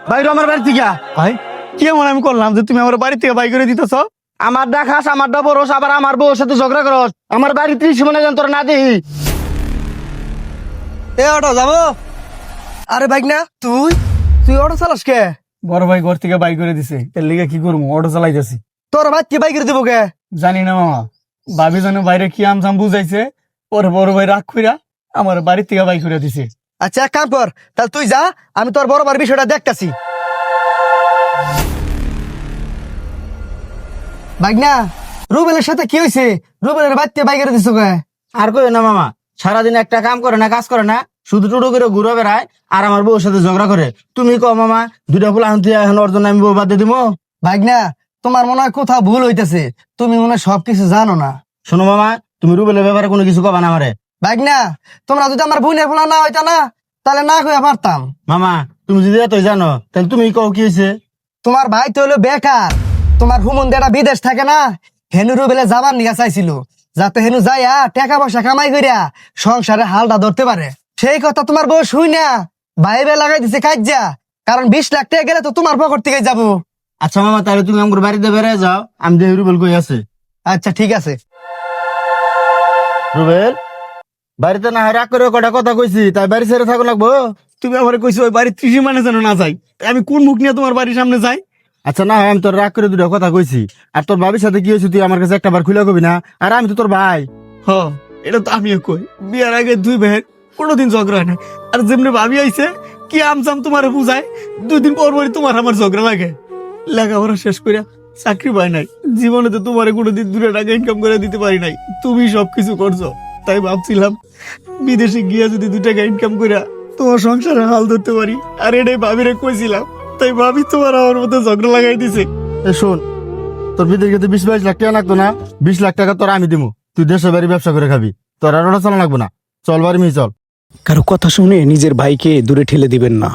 বাইরে আমার বাড়ি থেকে ভাই কি এমন আমি করলাম যে তুমি আমার বাড়ি থেকে বাই করে দিতেছ? আমারটা খাস, আমারটা বরস, আবার আমার বউর সাথে ঝগড়া করস। আমার বাড়ি 30 মনে যান তোর না দেই। এ অটো যাবো। আরে বাইক না তুই তুই অটো চালাস কে? বড় ভাই ঘর থেকে বাই করে দিছে, এর লিগে কি করবো, অটো চালাইতেছি। তোর ভাই কে বাইক দিব কে? জানি না মামা, ভাবি জানে বাইরে কি আমজাম বুঝাইছে, ওর বড় ভাই রাগ কইরা আমার বাড়ি থেকে বাই করে দিছে। আচ্ছা এক কাম কর, তাহলে তুই যা, আমি তোর বড় বার বিষয়টা দেখতাছি। বাইক না রুবেলের সাথে কি হয়েছে? রুবেলের বাচ্চা বাইক করে দিছ কে? আর কই না মামা, সারাদিন একটা কাম করে না, কাজ করে না, শুধু টুটো করে ঘুরে বেড়ায় আর আমার বউর সাথে ঝগড়া করে। তুমি কও মামা, দুইটা ফুল আনতে এখন ওর জন্য আমি বউ বাদ দিয়ে দিব? বাইক না তোমার মনে হয় কোথাও ভুল হইতেছে, তুমি মনে হয় সবকিছু জানো না। শোনো মামা, তুমি রুবেলের ব্যাপারে কোনো কিছু কবা না আমারে। বাইক না তোমরা যদি আমার বোনের ফোলা না হইতা না, তাহলে না কইয়া পারতাম। মামা তুমি যদি এতই জানো তাহলে তুমি কও কি হয়েছে? তোমার ভাই তো হলো বেকার, তোমার হুমন দেটা বিদেশ থাকে না, হেনু রুবেলে যাবার নিয়ে চাইছিল, যাতে হেনু যাইয়া টাকা পয়সা কামাই করিয়া সংসারে হালটা ধরতে পারে। সেই কথা তোমার বউ শুই না বাইরে লাগাই দিছে কাজ্জা, কারণ 20 লাখ টাকা গেলে তো তোমার পকেট থেকে যাবো। আচ্ছা মামা, তাহলে তুমি আমার বাড়িতে বেড়ে যাও, আমি দেখি রুবেল কই আছে। আচ্ছা ঠিক আছে। রুবেল বাড়িতে না হয় রাগ করে কটা কথা কইছি, তাই বাড়ি ছেড়ে থাকো লাগবো? তুমি আমার কইছো ওই বাড়ির 30 মানে যেন না যাই, আমি কোন মুখ নিয়ে তোমার বাড়ির সামনে যাই? আচ্ছা না হয় আমি তোর রাগ করে দুটা কথা কইছি, আর তোর ভাবির সাথে কি হয়েছে তুই আমার কাছে একটা বার খুলে কবি না? আর আমি তো তোর ভাই। হ, এটা তো আমিও কই, বিয়ার আগে দুই ভাইয়ের কোনোদিন ঝগড়া হয় না। আর যেমনি ভাবি আইছে কি আমজাম তোমার বুঝায়, 2 দিন পর পরই তোমার আমার ঝগড়া লাগে। লেখাপড়া শেষ করিয়া চাকরি পাই নাই, জীবনে তো তোমার কোনোদিন 2 টাকা ইনকাম করে দিতে পারি নাই, তুমি সবকিছু করছো। তাই ভাবছিলাম বিদেশে গিয়া যদি 2 টাকা ইনকাম করিয়া তোমার সংসারে হাল ধরতে পারি, আর এটাই ভাবিরে কইছিলাম। তাই ভাবি তোমার আমার মধ্যে ঝগড়া লাগাই দিছে। এ শোন, তোর বিদেশে 20-22 লাখ টাকা লাগতো না, 20 লাখ টাকা তোর আমি দিমু, তুই দেশে বাড়ি ব্যবসা করে খাবি, তোর আর ওটা চালা লাগবো না। চল বাড়ি চল। কারো কথা শুনে নিজের ভাইকে দূরে ঠেলে দিবেন না।